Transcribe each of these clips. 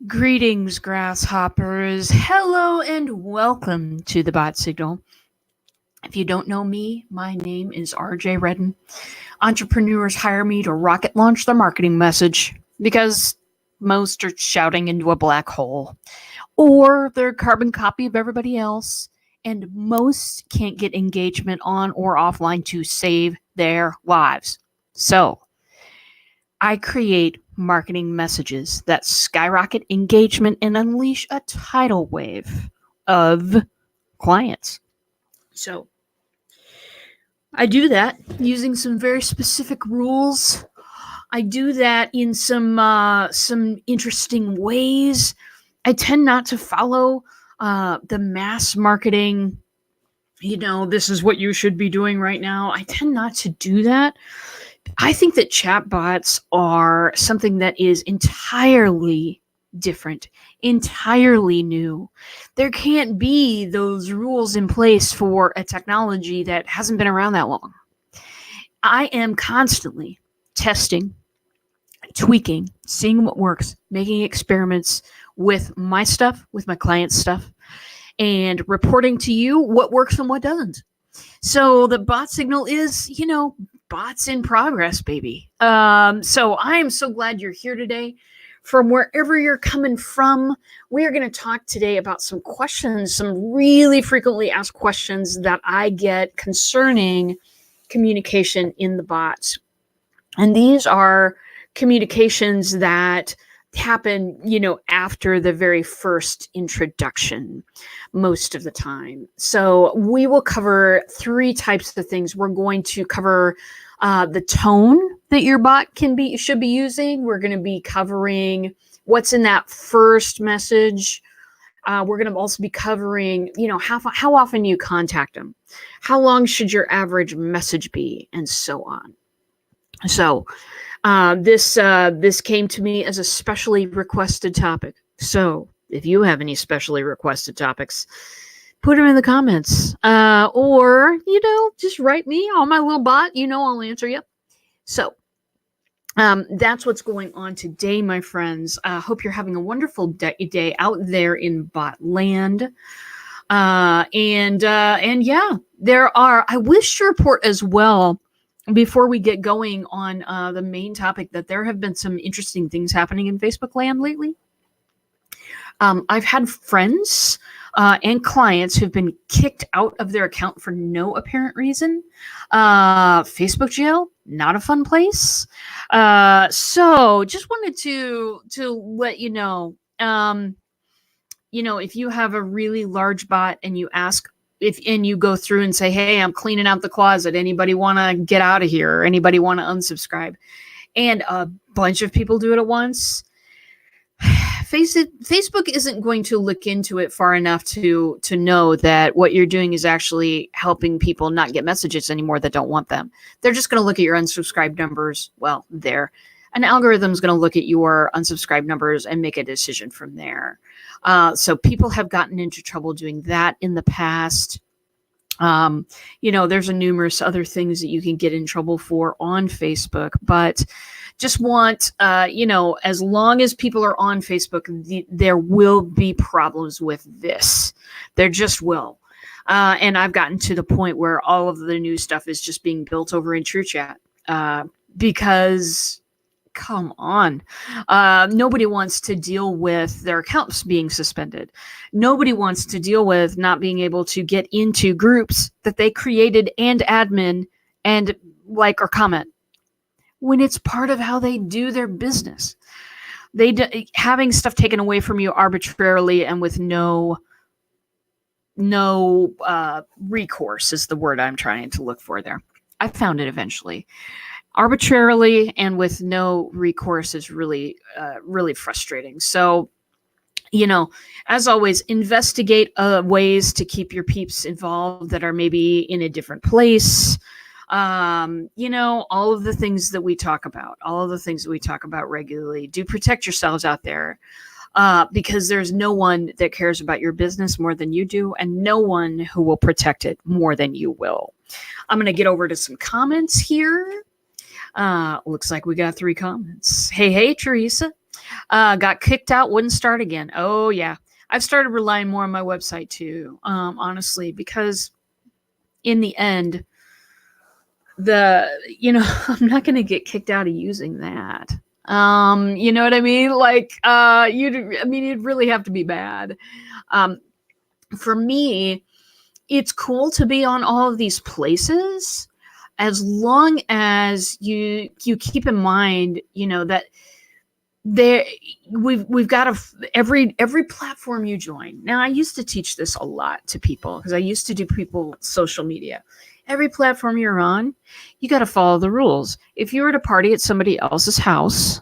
Greetings, grasshoppers. Hello and welcome to the Bot Signal. If you don't know me, my name is RJ Redden. Entrepreneurs hire me to rocket launch their marketing message because most are shouting into a black hole or they're a carbon copy of everybody else, and most can't get engagement on or offline to save their lives. So, I create marketing messages that skyrocket engagement and unleash a tidal wave of clients. So I do that using some very specific rules. I do that in some interesting ways. I tend not to follow the mass marketing. This is what you should be doing right now. I tend not to do that. I think that chatbots are something that is entirely different, entirely new. There can't be those rules in place for a technology that hasn't been around that long. I am constantly testing, tweaking, seeing what works, making experiments with my stuff, with my clients' stuff, and reporting to you what works and what doesn't. So the bot signal is, bots in progress, baby. So I am so glad you're here today. From wherever you're coming from, we are going to talk today about some questions, some really frequently asked questions that I get concerning communication in the bots. And these are communications that happen, after the very first introduction most of the time. So we will cover three types of things. We're going to cover the tone that your bot should be using. We're going to be covering what's in that first message. We're going to also be covering, how often you contact them, how long should your average message be, and so on. So this came to me as a specially requested topic. So if you have any specially requested topics, put them in the comments, or just write me on my little bot. I'll answer you. So that's what's going on today, my friends. Hope you're having a wonderful day out there in bot land. And yeah, I wish to report as well, before we get going on the main topic, that there have been some interesting things happening in Facebook land lately. I've had friends and clients who've been kicked out of their account for no apparent reason. Facebook jail, not a fun place. So just wanted to let you know, if you have a really large bot and you ask, and you go through and say, hey, I'm cleaning out the closet, anybody want to get out of here, or anybody want to unsubscribe, and a bunch of people do it at once, face it, Facebook isn't going to look into it far enough to know that what you're doing is actually helping people not get messages anymore that don't want them. They're just going to look at your unsubscribed numbers. Well, an algorithm is going to look at your unsubscribed numbers and make a decision from there. So people have gotten into trouble doing that in the past. There's numerous other things that you can get in trouble for on Facebook, but just want, as long as people are on Facebook, there will be problems with this. There just will. And I've gotten to the point where all of the new stuff is just being built over in TrueChat, because come on. Nobody wants to deal with their accounts being suspended. Nobody wants to deal with not being able to get into groups that they created and admin and like or comment, when it's part of how they do their business. Having stuff taken away from you arbitrarily and with no recourse is the word I'm trying to look for there. I found it eventually. Arbitrarily and with no recourse is really, really frustrating. So, as always, investigate ways to keep your peeps involved that are maybe in a different place. All of the things that we talk about, regularly. Do protect yourselves out there, because there's no one that cares about your business more than you do, and no one who will protect it more than you will. I'm going to get over to some comments here. Looks like we got 3 comments. Hey, Teresa. Got kicked out, wouldn't start again. Oh yeah. I've started relying more on my website too, honestly, because in the end, I'm not going to get kicked out of using that. You know what I mean? Like, you'd really have to be bad. For me, it's cool to be on all of these places as long as you keep in mind, that there we've got every platform you join. Now, I used to teach this a lot to people because I used to do people social media. Every platform you're on, you got to follow the rules. If you were to party at somebody else's house,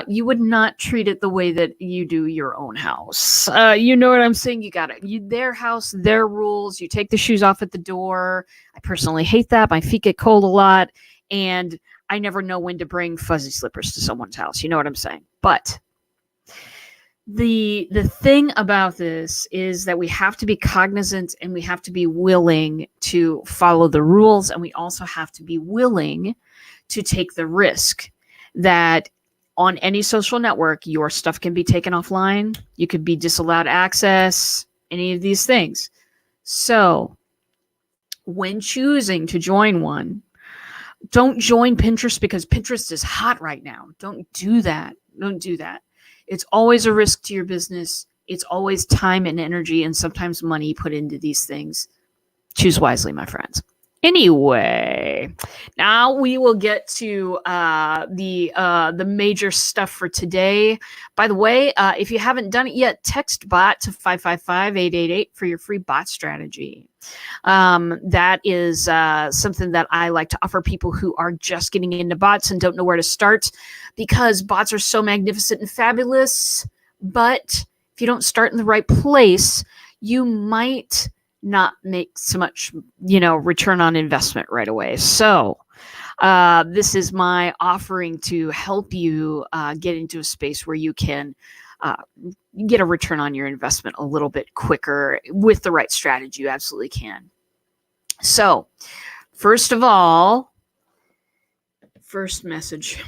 you would not treat it the way that you do your own house. You know what I'm saying? You got it. Their house, their rules. You take the shoes off at the door. I personally hate that. My feet get cold a lot, and I never know when to bring fuzzy slippers to someone's house. You know what I'm saying? But the thing about this is that we have to be cognizant and we have to be willing to follow the rules, and we also have to be willing to take the risk that on any social network, your stuff can be taken offline. You could be disallowed access, any of these things. So when choosing to join one, don't join Pinterest because Pinterest is hot right now. Don't do that. Don't do that. It's always a risk to your business. It's always time and energy and sometimes money put into these things. Choose wisely, my friends. Anyway, now we will get to the major stuff for today. By the way, if you haven't done it yet, text BOT to 555-888 for your free bot strategy. That is something that I like to offer people who are just getting into bots and don't know where to start, because bots are so magnificent and fabulous. But if you don't start in the right place, you might not make so much, return on investment right away. So this is my offering to help you get into a space where you can get a return on your investment a little bit quicker with the right strategy. You absolutely can. So first of all, first message,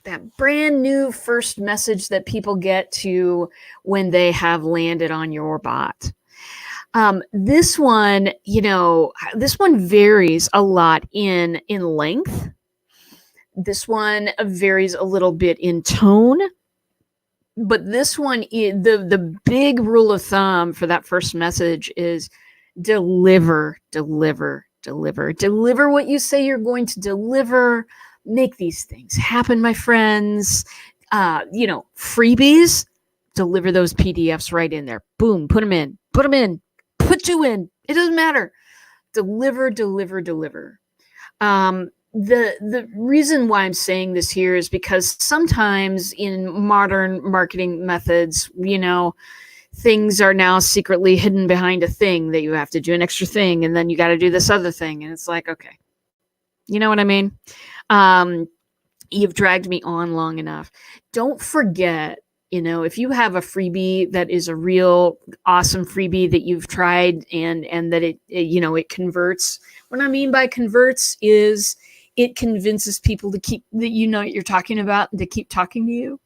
that brand new first message that people get to when they have landed on your bot. This one, this one varies a lot in length. This one varies a little bit in tone. But this one, the big rule of thumb for that first message is deliver what you say you're going to deliver. Make these things happen, my friends. Freebies, deliver those PDFs right in there. Boom, put them in, put two in. It doesn't matter. Deliver. The reason why I'm saying this here is because sometimes in modern marketing methods, things are now secretly hidden behind a thing that you have to do, an extra thing, and then you got to do this other thing. And it's like, okay, you know what I mean? You've dragged me on long enough. Don't forget, if you have a freebie that is a real awesome freebie that you've tried and that it converts. What I mean by converts is it convinces people to keep that what you're talking about and to keep talking to you.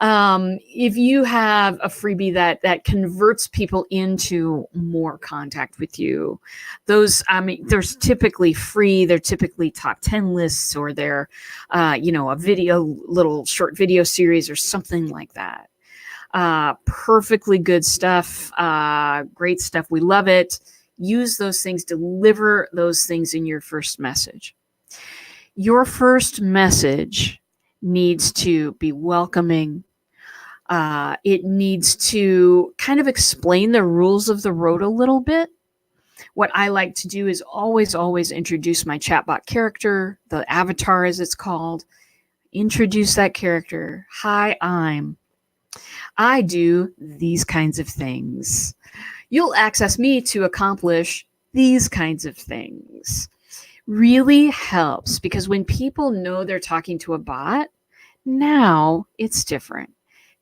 If you have a freebie that converts people into more contact with you, there's typically free, they're typically top 10 lists, or they're, a little short video series or something like that. Perfectly good stuff. Great stuff. We love it. Use those things, deliver those things in your first message. Your first message needs to be welcoming. It needs to kind of explain the rules of the road a little bit. What I like to do is always introduce my chatbot character, the avatar as it's called. Introduce that character. Hi, I do these kinds of things. You'll access me to accomplish these kinds of things. Really helps, because when people know they're talking to a bot, now it's different.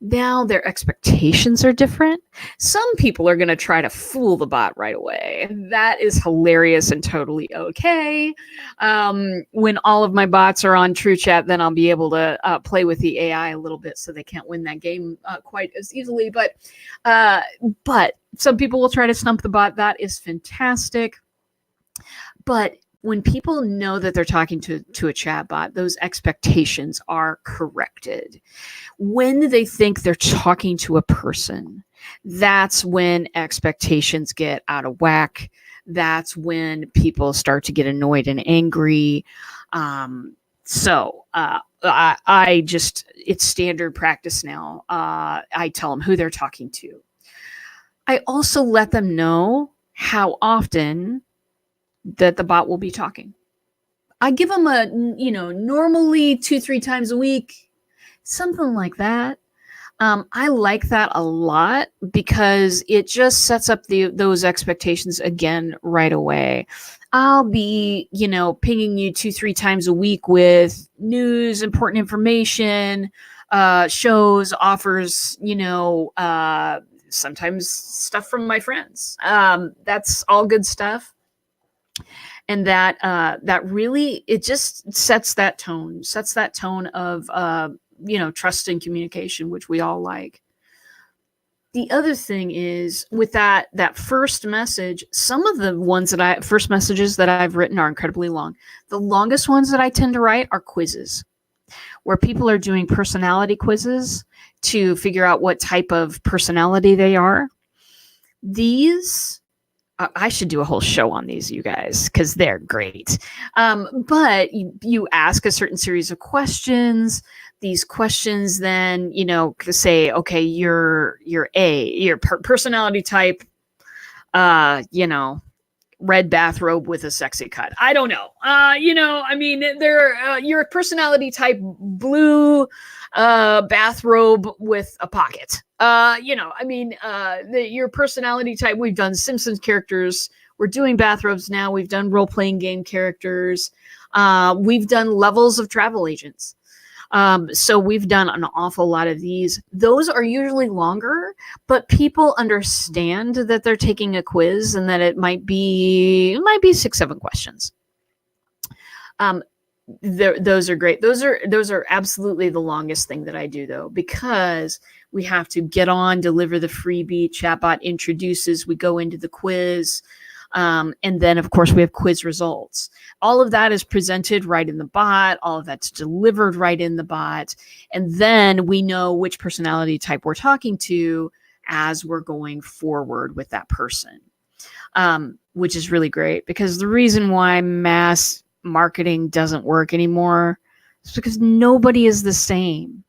Now their expectations are different. Some people are going to try to fool the bot right away. That is hilarious and totally okay. When all of my bots are on TrueChat, then I'll be able to play with the AI a little bit so they can't win that game quite as easily. But some people will try to stump the bot. That is fantastic. But when people know that they're talking to a chatbot, those expectations are corrected. When they think they're talking to a person, that's when expectations get out of whack. That's when people start to get annoyed and angry. I just, it's standard practice now. I tell them who they're talking to. I also let them know how often that the bot will be talking. I give them normally 2-3 times a week, something like that. I like that a lot because it just sets up those expectations again right away. I'll be, pinging you 2-3 times a week with news, important information, shows, offers, sometimes stuff from my friends. That's all good stuff. And that really, it just sets that tone of, trust and communication, which we all like. The other thing is with that first message, some of the first messages that I've written are incredibly long. The longest ones that I tend to write are quizzes, where people are doing personality quizzes to figure out what type of personality they are. These, I should do a whole show on these, you guys, because they're great. But you ask a certain series of questions. These questions then, say, okay, you're your personality type, red bathrobe with a sexy cut. I don't know. Your personality type, blue bathrobe with a pocket. Your personality type, we've done Simpsons characters. We're doing bathrobes now. We've done role-playing game characters. We've done levels of travel agents. So we've done an awful lot of these. Those are usually longer, but people understand that they're taking a quiz and that it might be 6-7 questions. Those are great. Those are absolutely the longest thing that I do, though, because we have to get on, deliver the freebie, chatbot introduces, we go into the quiz. And then, of course, we have quiz results. All of that is presented right in the bot. All of that's delivered right in the bot. And then we know which personality type we're talking to as we're going forward with that person, which is really great, because the reason why mass marketing doesn't work anymore is because nobody is the same.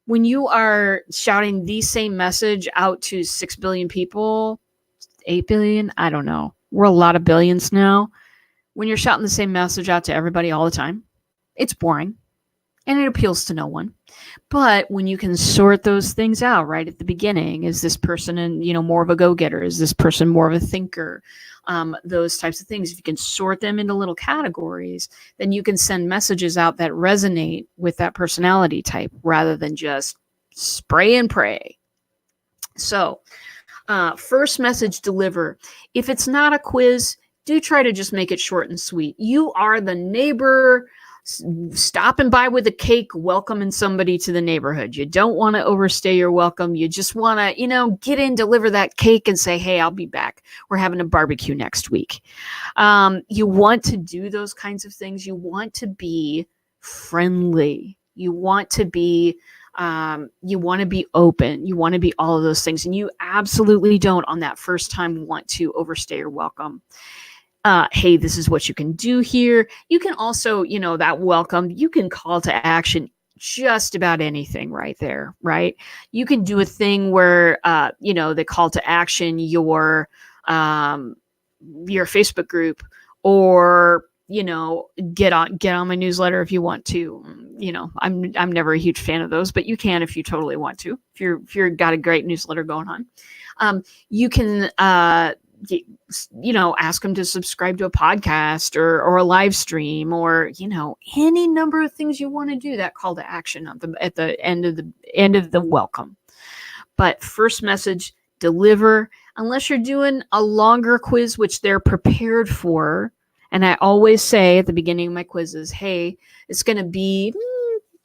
When you are shouting the same message out to 6 billion people, 8 billion, I don't know. We're a lot of billions now. When you're shouting the same message out to everybody all the time, it's boring and it appeals to no one. But when you can sort those things out right at the beginning, is this person more of a go-getter? Is this person more of a thinker? Those types of things. If you can sort them into little categories, then you can send messages out that resonate with that personality type rather than just spray and pray. So, first message deliver. If it's not a quiz, do try to just make it short and sweet. You are the neighbor stopping by with a cake, welcoming somebody to the neighborhood. You don't want to overstay your welcome. You just want to, get in, deliver that cake and say, hey, I'll be back. We're having a barbecue next week. You want to do those kinds of things. You want to be friendly. You want to be open. You want to be all of those things. And you absolutely don't on that first time want to overstay your welcome. Hey, this is what you can do here. You can also, that welcome, you can call to action just about anything right there, right? You can do a thing where, they call to action your Facebook group, or, get on my newsletter if you want to. I'm never a huge fan of those, but you can if you totally want to. If you're got a great newsletter going on, you can ask them to subscribe to a podcast or a live stream, or any number of things you want to do. That call to action at the end of the welcome. But first message, deliver. Unless you're doing a longer quiz, which they're prepared for. And I always say at the beginning of my quizzes, hey, it's going to be,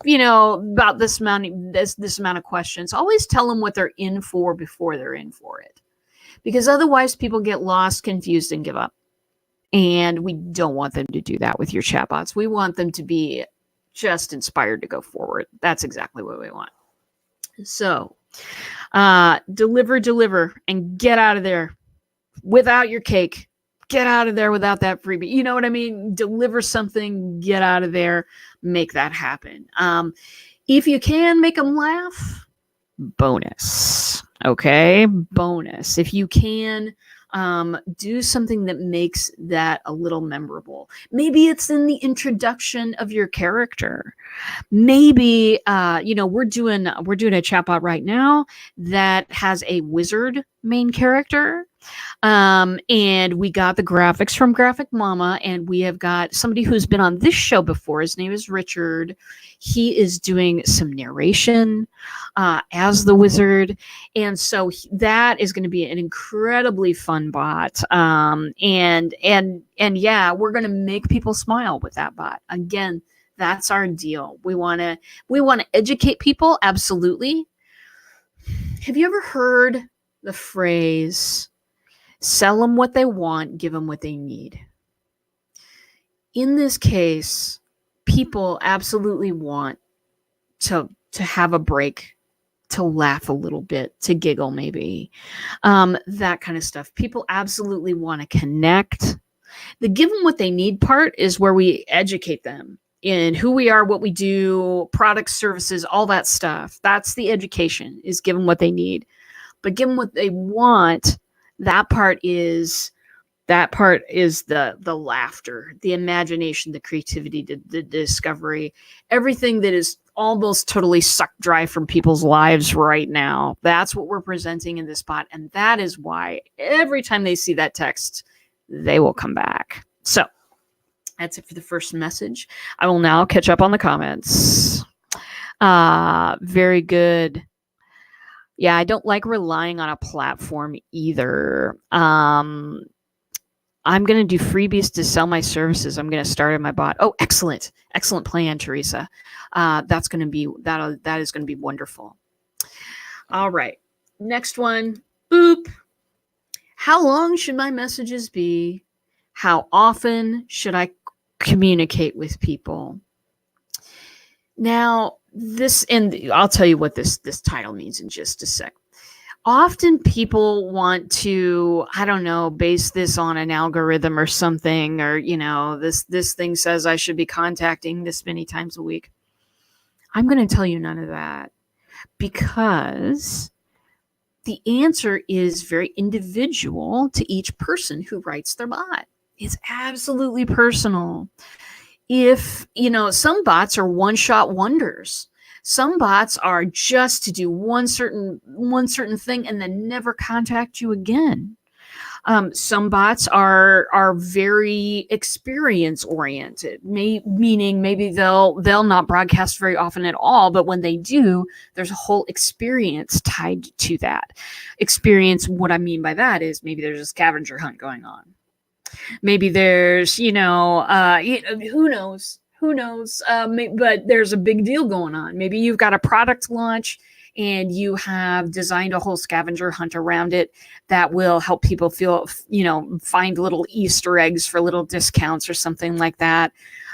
about this amount of questions. Always tell them what they're in for before they're in for it. Because otherwise people get lost, confused, and give up. And we don't want them to do that with your chatbots. We want them to be just inspired to go forward. That's exactly what we want. So deliver, and get out of there without your cake. Get out of there without that freebie. You know what I mean? Deliver something, get out of there, make that happen. If you can make them laugh, bonus. Okay, bonus. If you can do something that makes that a little memorable. Maybe it's in the introduction of your character. Maybe we're doing a chatbot right now that has a wizard main character. And we got the graphics from Graphic Mama, and we have got somebody who's been on this show before. His name is Richard. He is doing some narration as the wizard. And so that is going to be an incredibly fun bot. And yeah, we're going to make people smile with that bot. Again, that's our deal. We want to educate people. Absolutely. Have you ever heard the phrase, sell them what they want, give them what they need? In this case, people absolutely want to have a break, to laugh a little bit, to giggle maybe, that kind of stuff. People absolutely want to connect. The give them what they need part is where we educate them in who we are, what we do, products, services, all that stuff. That's the education, is give them what they need. But give them what they want. That part is the laughter, the imagination, the creativity, the discovery, everything that is almost totally sucked dry from people's lives right now. That's what we're presenting in this spot. And that is why every time they see that text, they will come back. So that's it for the first message. I will now catch up on the comments. Very good. Yeah, I don't like relying on a platform either. I'm going to do freebies to sell my services. I'm going to start in my bot. Oh, excellent. Excellent plan, Teresa. That is going to be wonderful. All right. Next one. Boop. How long should my messages be? How often should I communicate with people? Now, I'll tell you what this title means in just a sec. Often people want to, I don't know, base this on an algorithm or something, or, this thing says I should be contacting this many times a week. I'm going to tell you none of that, because the answer is very individual to each person who writes their bot. It's absolutely personal. If, some bots are one-shot wonders. Some bots are just to do one certain thing and then never contact you again. Some bots are very experience oriented, meaning maybe they'll not broadcast very often at all, but when they do, there's a whole experience tied to that experience. What I mean by that is maybe there's a scavenger hunt going on. Maybe there's, who knows, but there's a big deal going on. Maybe you've got a product launch and you have designed a whole scavenger hunt around it that will help people find little Easter eggs for little discounts or something like that.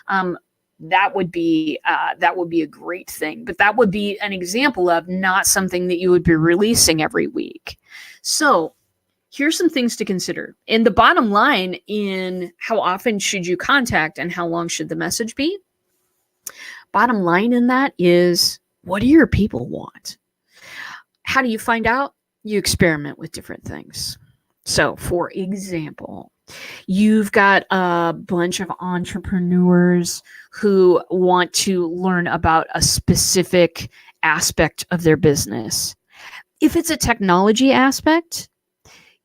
That would be a great thing, but that would be an example of not something that you would be releasing every week. So here's some things to consider. And the bottom line in how often should you contact and how long should the message be? Bottom line in that is, what do your people want? How do you find out? You experiment with different things. So, for example, you've got a bunch of entrepreneurs who want to learn about a specific aspect of their business. If it's a technology aspect,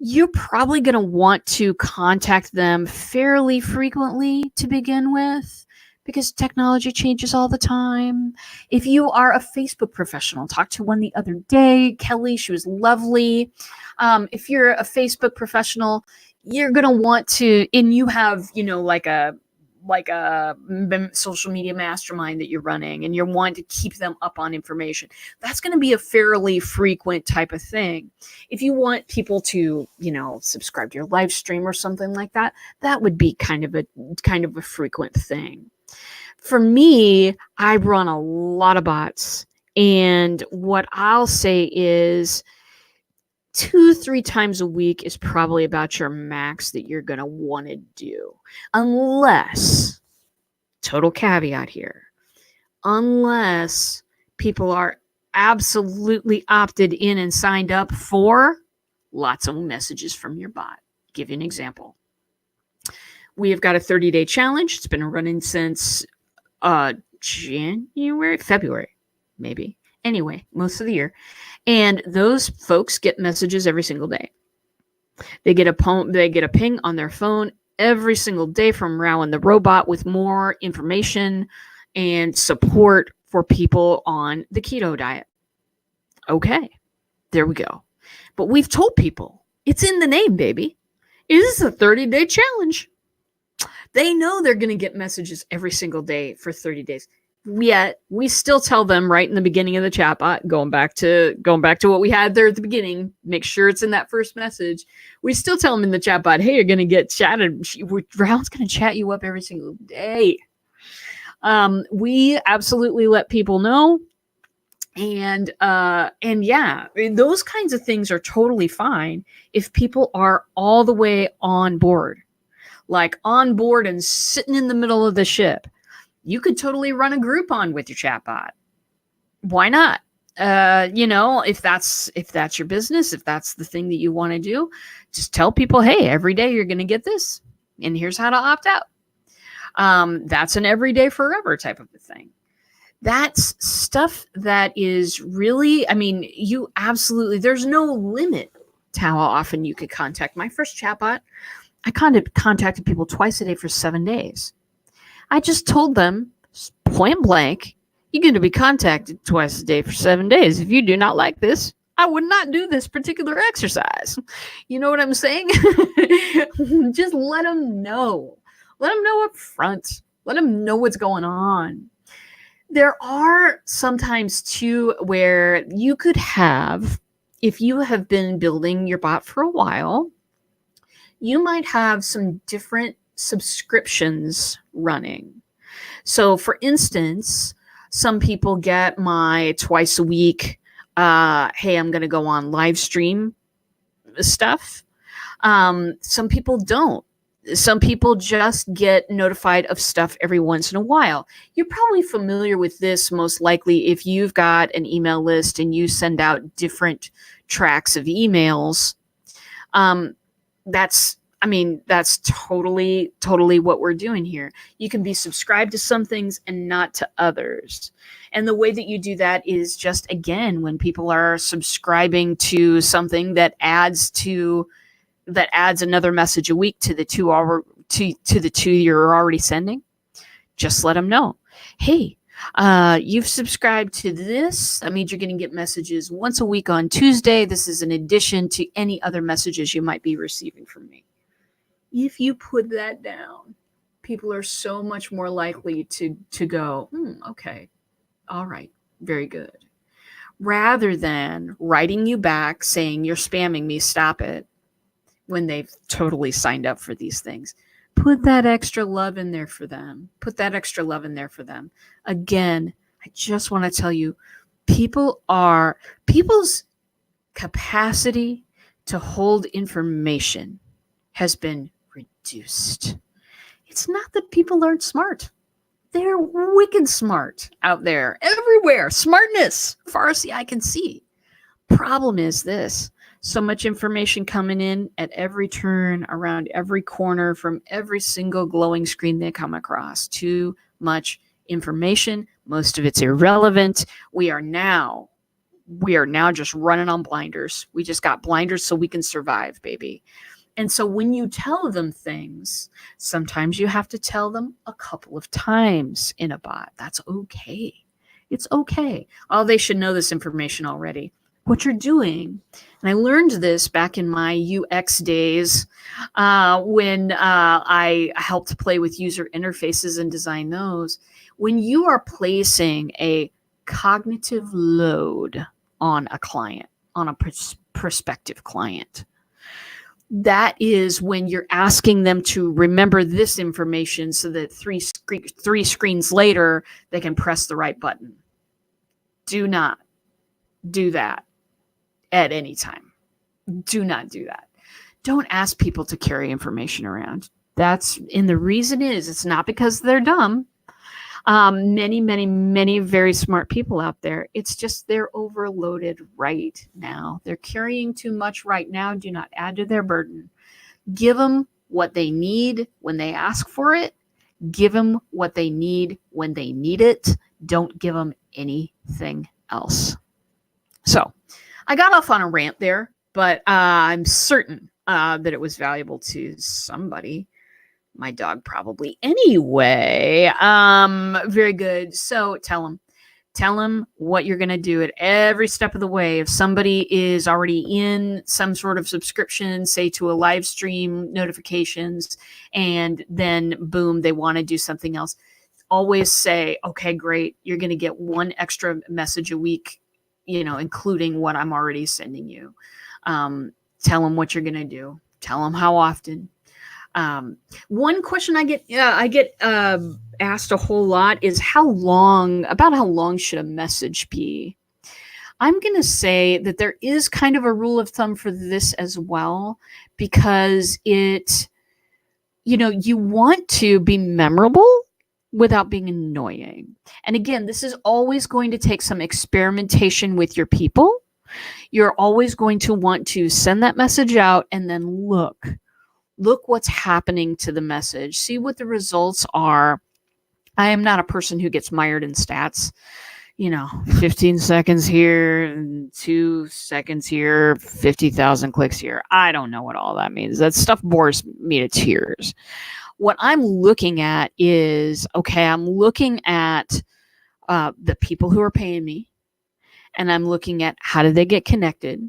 you're probably going to want to contact them fairly frequently to begin with, because technology changes all the time. If you are a Facebook professional, talked to one the other day, Kelly, she was lovely. If you're a Facebook professional, you're going to want to, and you have, like a social media mastermind that you're running, and you're wanting to keep them up on information, that's going to be a fairly frequent type of thing. If you want people to, subscribe to your live stream or something like that, that would be kind of a frequent thing. For me, I run a lot of bots, and what I'll say is 2-3 times a week is probably about your max that you're going to want to do. Unless, total caveat here, unless people are absolutely opted in and signed up for lots of messages from your bot. I'll give you an example. We have got a 30-day challenge. It's been running since February, maybe. Anyway, most of the year. And those folks get messages every single day. They get a ping on their phone every single day from Rowan the robot with more information and support for people on the keto diet. Okay, there we go. But we've told people, it's in the name, baby. It is a 30-day challenge. They know they're going to get messages every single day for 30 days. Yet we still tell them right in the beginning of the chatbot, going back to what we had there at the beginning, make sure it's in that first message. We still tell them in the chatbot, hey, you're going to get chatted. Round's going to chat you up every single day. We absolutely let people know. And yeah, those kinds of things are totally fine if people are all the way on board, like on board and sitting in the middle of the ship. You could totally run a Groupon with your chatbot. Why not? If that's your business, if that's the thing that you want to do, just tell people, hey, every day you're going to get this, and here's how to opt out. That's an everyday forever type of a thing. That's stuff that is really, you absolutely, there's no limit to how often you could contact. My first chatbot, I contacted people twice a day for 7 days. I just told them point blank, you're going to be contacted twice a day for 7 days. If you do not like this, I would not do this particular exercise. You know what I'm saying? Just let them know. Let them know up front. Let them know what's going on. There are sometimes too where you could have, if you have been building your bot for a while, you might have some different subscriptions running. So for instance, some people get my twice a week, hey, I'm going to go on live stream stuff. Some people don't. Some people just get notified of stuff every once in a while. You're probably familiar with this most likely if you've got an email list and you send out different tracks of emails. That's totally what we're doing here. You can be subscribed to some things and not to others. And the way that you do that is just, again, when people are subscribing to something that adds another message a week to the two you're already sending, just let them know, hey, you've subscribed to this. That means you're going to get messages once a week on Tuesday. This is in addition to any other messages you might be receiving from me. If you put that down, people are so much more likely to go, okay, all right, very good. Rather than writing you back saying you're spamming me, stop it, when they've totally signed up for these things. Put that extra love in there for them. Again, I just want to tell you, people's capacity to hold information has been reduced. It's not that people aren't smart. They're wicked smart out there, everywhere. Smartness, far as the eye can see. Problem is this: so much information coming in at every turn, around every corner, from every single glowing screen they come across. Too much information. Most of it's irrelevant. We are now we are now just running on blinders. We just got blinders so we can survive, baby. And so when you tell them things, sometimes you have to tell them a couple of times in a bot. That's okay. It's okay. Oh, they should know this information already. What you're doing, and I learned this back in my UX days when I helped play with user interfaces and design those. When you are placing a cognitive load on a client, on a prospective client, that is when you're asking them to remember this information so that three screens later they can press the right button. Do not do that at any time. Do not do that. Don't ask people to carry information around. And the reason is, it's not because they're dumb. Many very smart people out there. It's just they're overloaded right now. They're carrying too much right now. Do not add to their burden. Give them what they need when they ask for it. Give them what they need when they need it. Don't give them anything else. So I got off on a rant there, but I'm certain that it was valuable to somebody. My dog probably. Anyway, very good. So tell them what you're going to do at every step of the way. If somebody is already in some sort of subscription, say to a live stream notifications, and then boom, they want to do something else, always say, okay, great. You're going to get one extra message a week, including what I'm already sending you. Tell them what you're going to do. Tell them how often. One question I get asked a whole lot is how long should a message be? I'm going to say that there is kind of a rule of thumb for this as well, because you want to be memorable without being annoying. And again, this is always going to take some experimentation with your people. You're always going to want to send that message out and then look what's happening to the message. See what the results are. I am not a person who gets mired in stats. 15 seconds here, 2 seconds here, 50,000 clicks here. I don't know what all that means. That stuff bores me to tears. What I'm looking at is, I'm looking at the people who are paying me, and I'm looking at how did they get connected,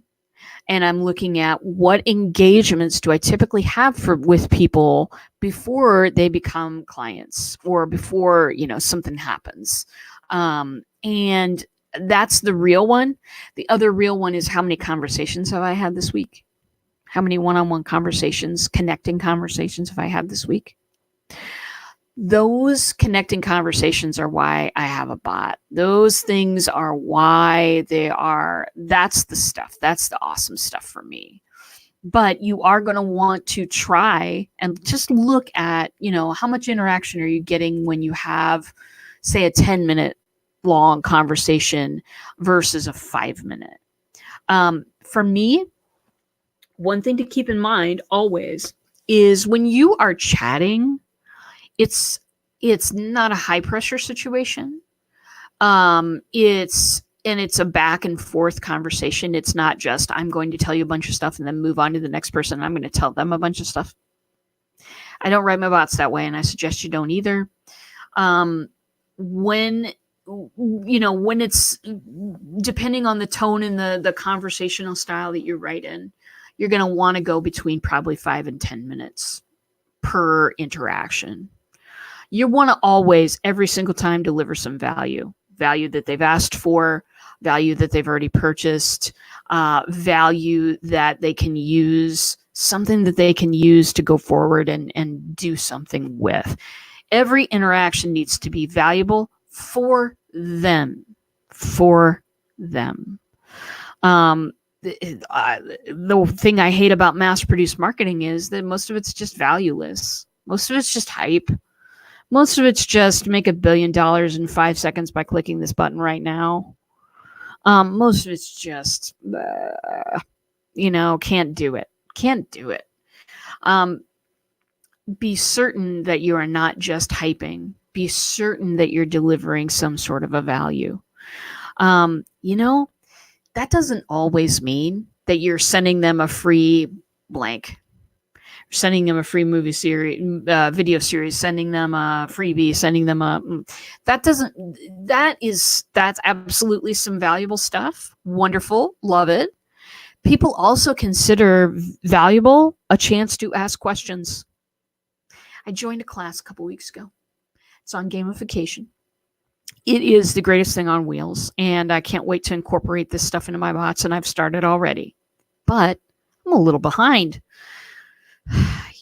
and I'm looking at what engagements do I typically have with people before they become clients or before, something happens. And that's the real one. The other real one is, how many conversations have I had this week? How many one-on-one conversations, connecting conversations have I had this week? Those connecting conversations are why I have a bot. Those things are why that's the stuff. That's the awesome stuff for me. But you are going to want to try and just look at, how much interaction are you getting when you have, say, a 10-minute long conversation versus a 5-minute. For me, one thing to keep in mind always is when you are chatting, it's not a high pressure situation. It's a back and forth conversation. It's not just, I'm going to tell you a bunch of stuff and then move on to the next person, and I'm going to tell them a bunch of stuff. I don't write my bots that way, and I suggest you don't either. When it's depending on the tone and the conversational style that you write in, you're going to want to go between probably 5 and 10 minutes per interaction. You want to always, every single time, deliver some value that they've asked for, value that they've already purchased, value that they can use, something that they can use to go forward and do something with. Every interaction needs to be valuable for them. The thing I hate about mass-produced marketing is that most of it's just valueless. Most of it's just hype. Most of it's just make $1 billion in 5 seconds by clicking this button right now. Most of it's just, can't do it. Can't do it. Be certain that you are not just hyping. Be certain that you're delivering some sort of a value. that doesn't always mean that you're sending them a free blank, sending them a free movie series, video series, sending them a freebie, sending them a, that's absolutely some valuable stuff. Wonderful. Love it. People also consider valuable a chance to ask questions. I joined a class a couple weeks ago. It's on gamification. It is the greatest thing on wheels, and I can't wait to incorporate this stuff into my bots, and I've started already. But I'm a little behind.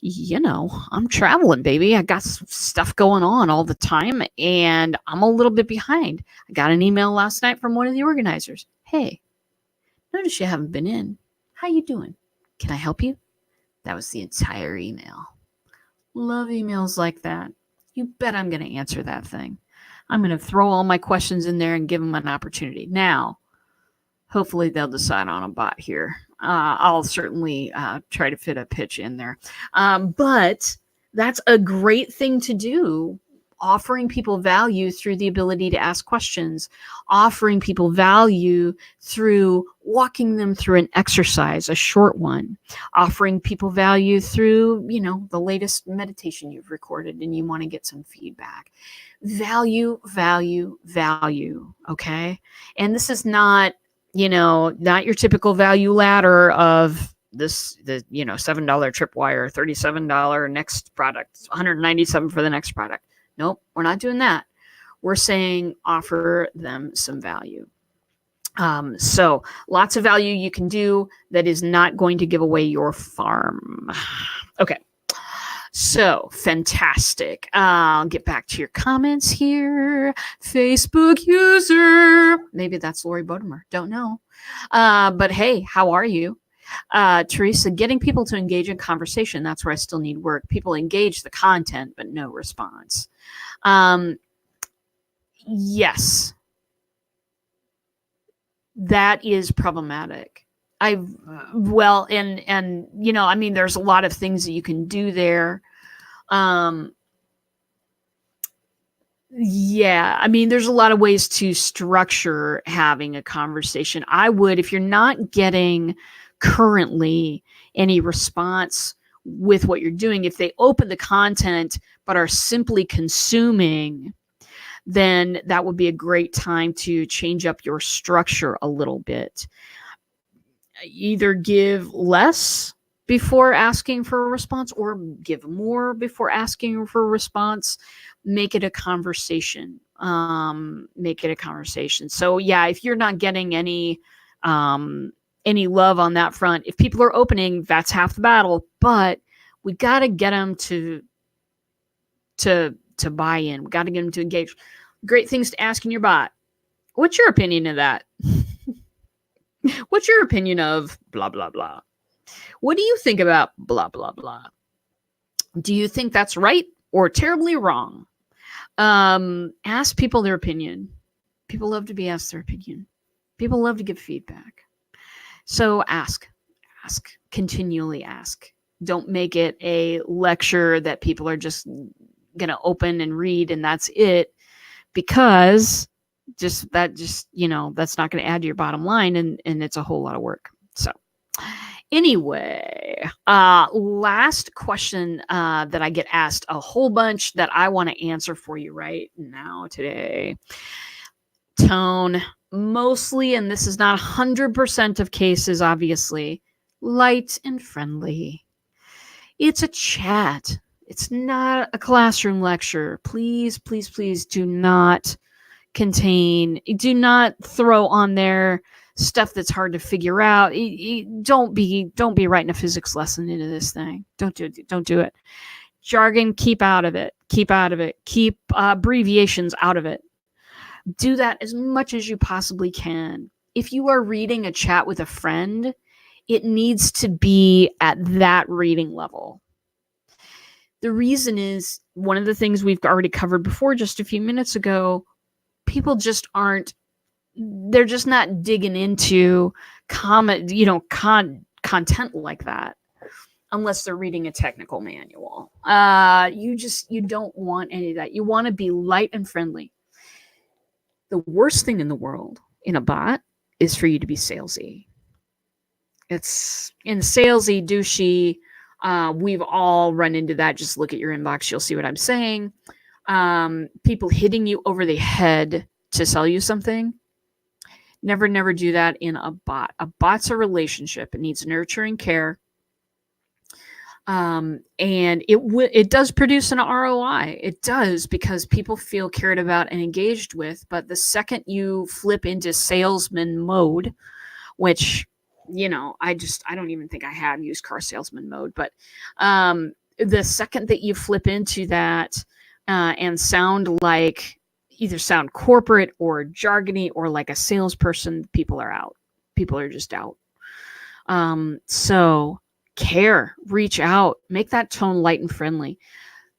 You know, I'm traveling, baby. I got stuff going on all the time, and I'm a little bit behind. I got an email last night from one of the organizers. Hey, notice you haven't been in. How you doing? Can I help you? That was the entire email. Love emails like that. You bet I'm going to answer that thing. I'm going to throw all my questions in there and give them an opportunity. Now, hopefully they'll decide on a bot here. I'll certainly try to fit a pitch in there. But that's a great thing to do, offering people value through the ability to ask questions, offering people value through walking them through an exercise, a short one, offering people value through, you know, the latest meditation you've recorded and you want to get some feedback. Value, value, value. Okay. And this is not, you know, not your typical value ladder of this, the, you know, $7 tripwire, $37 next product, $197 for the next product. Nope, we're not doing that. We're saying offer them some value. So lots of value you can do that is not going to give away your farm. Okay. So fantastic. I'll get back to your comments here. Facebook user. Maybe that's Lori Bodemer. Don't know. But hey, how are you? Teresa, getting people to engage in conversation. That's where I still need work. People engage the content, but no response. Yes. That is problematic. Well, and you know, I mean, there's a lot of things that you can do there. Yeah, I mean, there's a lot of ways to structure having a conversation. I would, if you're not getting currently any response with what you're doing, if they open the content but are simply consuming, then that would be a great time to change up your structure a little bit. Either give less before asking for a response or give more before asking for a response. Make it a conversation. Make it a conversation. So yeah, if you're not getting any love on that front, if people are opening, that's half the battle, but we got to get them to buy in. We got to get them to engage. Great things to ask in your bot. What's your opinion of that? What's your opinion of blah, blah, blah? What do you think about blah, blah, blah? Do you think that's right or terribly wrong? Ask people their opinion. People love to be asked their opinion. People love to give feedback. So ask, continually ask. Don't make it a lecture that people are just going to open and read and that's it, because you know, that's not going to add to your bottom line, and it's a whole lot of work. So anyway, last question that I get asked a whole bunch that I want to answer for you right now today. Tone, mostly, and this is not 100% of cases, obviously, light and friendly. It's a chat. It's not a classroom lecture. Please, please, please do not throw on there stuff that's hard to figure out. Don't be writing a physics lesson into this thing. Don't do it. Jargon, keep out of it. Keep abbreviations out of it. Do that as much as you possibly can. If you are reading a chat with a friend, it needs to be at that reading level. The reason is, one of the things we've already covered before just a few minutes ago, people just they're just not digging into content like that unless they're reading a technical manual. You don't want any of that. You want to be light and friendly. The worst thing in the world in a bot is for you to be salesy. It's in salesy, douchey. We've all run into that. Just look at your inbox. You'll see what I'm saying. People hitting you over the head to sell you something. Never do that in a bot. A bot's a relationship. It needs nurturing care. And it does produce an ROI. It does, because people feel cared about and engaged with. But the second you flip into salesman mode, which, I don't even think I have used car salesman mode, but the second that you flip into that and either sound corporate or jargony or like a salesperson, people are out. People are just out. So care, reach out, make that tone light and friendly.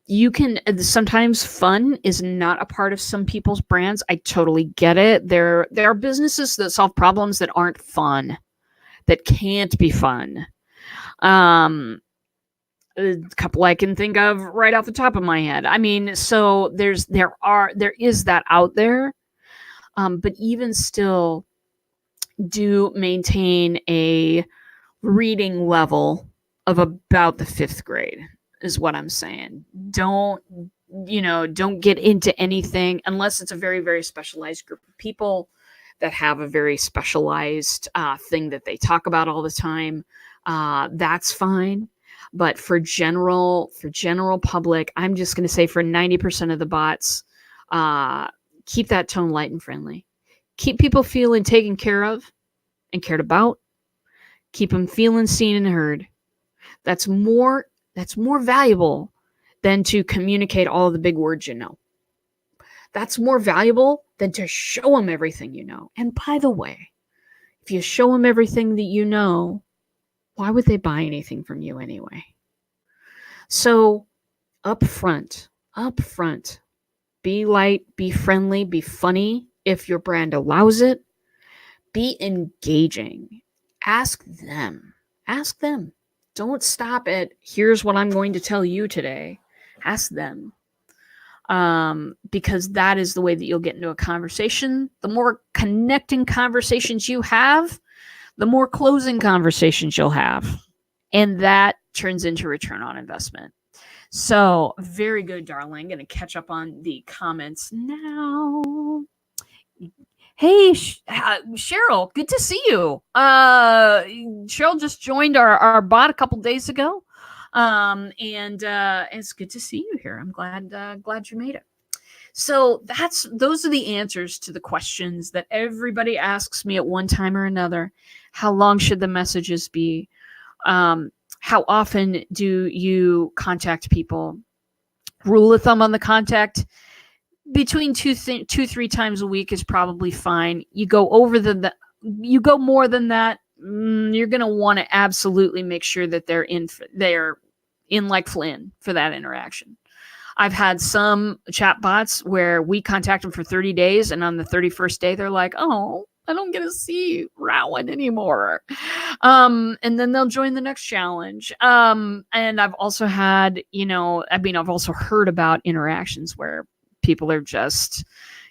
You can, sometimes fun is not a part of some people's brands. I totally get it. There are businesses that solve problems that aren't fun, that can't be fun. A couple I can think of right off the top of my head. I mean, so there is that out there. But even still, do maintain a reading level of about the 5th grade is what I'm saying. Don't get into anything unless it's a very, very specialized group of people that have a very specialized thing that they talk about all the time. That's fine. But for general public, I'm just going to say for 90% of the bots, keep that tone light and friendly. Keep people feeling taken care of and cared about. Keep them feeling seen and heard. That's more valuable than to communicate all of the big words you know. That's more valuable than to show them everything you know. And by the way, if you show them everything that you know, why would they buy anything from you anyway? So up front, be light, be friendly, be funny if your brand allows it. Be engaging. Ask them. Don't stop at, here's what I'm going to tell you today. Ask them. Because that is the way that you'll get into a conversation. The more connecting conversations you have, the more closing conversations you'll have. And that turns into return on investment. So, very good, darling. Going to catch up on the comments now. Hey, Cheryl, good to see you. Cheryl just joined our bot a couple days ago. And it's good to see you here. I'm glad you made it. So those are the answers to the questions that everybody asks me at one time or another. How long should the messages be? How often do you contact people? Rule of thumb on the contact, between 2-3 times a week is probably fine. You go you go more than that, you're going to want to absolutely make sure that they're in like Flynn for that interaction. I've had some chat bots where we contact them for 30 days, and on the 31st day, they're like, oh, I don't get to see Rowan anymore. And then they'll join the next challenge. And I've also had, I've also heard about interactions where people are just,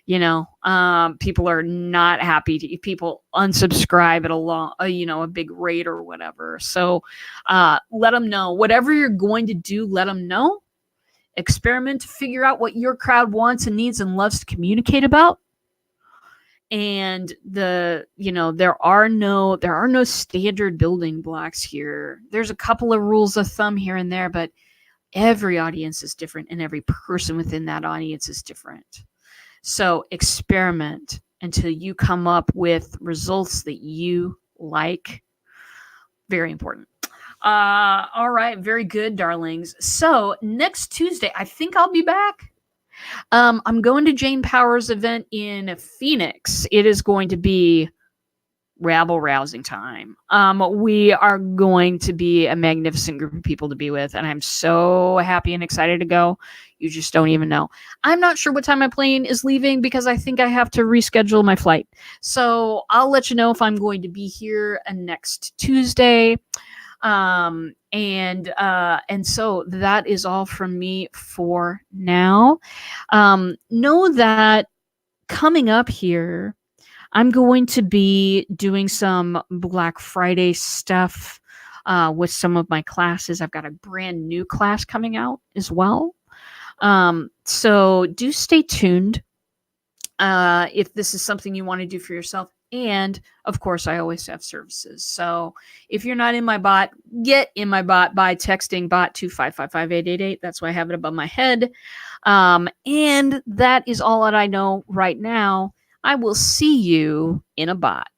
people are not happy. People unsubscribe at a big rate or whatever. So let them know. Whatever you're going to do, let them know. Experiment to figure out what your crowd wants and needs and loves to communicate about. And there are no standard building blocks here. There's a couple of rules of thumb here and there, but every audience is different and every person within that audience is different. So experiment until you come up with results that you like. Very important. All right. Very good, darlings. So next Tuesday, I think I'll be back. I'm going to Jane Powers' event in Phoenix. It is going to be rabble-rousing time. We are going to be a magnificent group of people to be with, and I'm so happy and excited to go. You just don't even know. I'm not sure what time my plane is leaving because I think I have to reschedule my flight. So I'll let you know if I'm going to be here next Tuesday. And so that is all from me for now. Know that coming up here, I'm going to be doing some Black Friday stuff with some of my classes. I've got a brand new class coming out as well. So do stay tuned if this is something you want to do for yourself. And of course, I always have services. So if you're not in my bot, get in my bot by texting bot to 555-888. That's why I have it above my head. And that is all that I know right now. I will see you in a bot.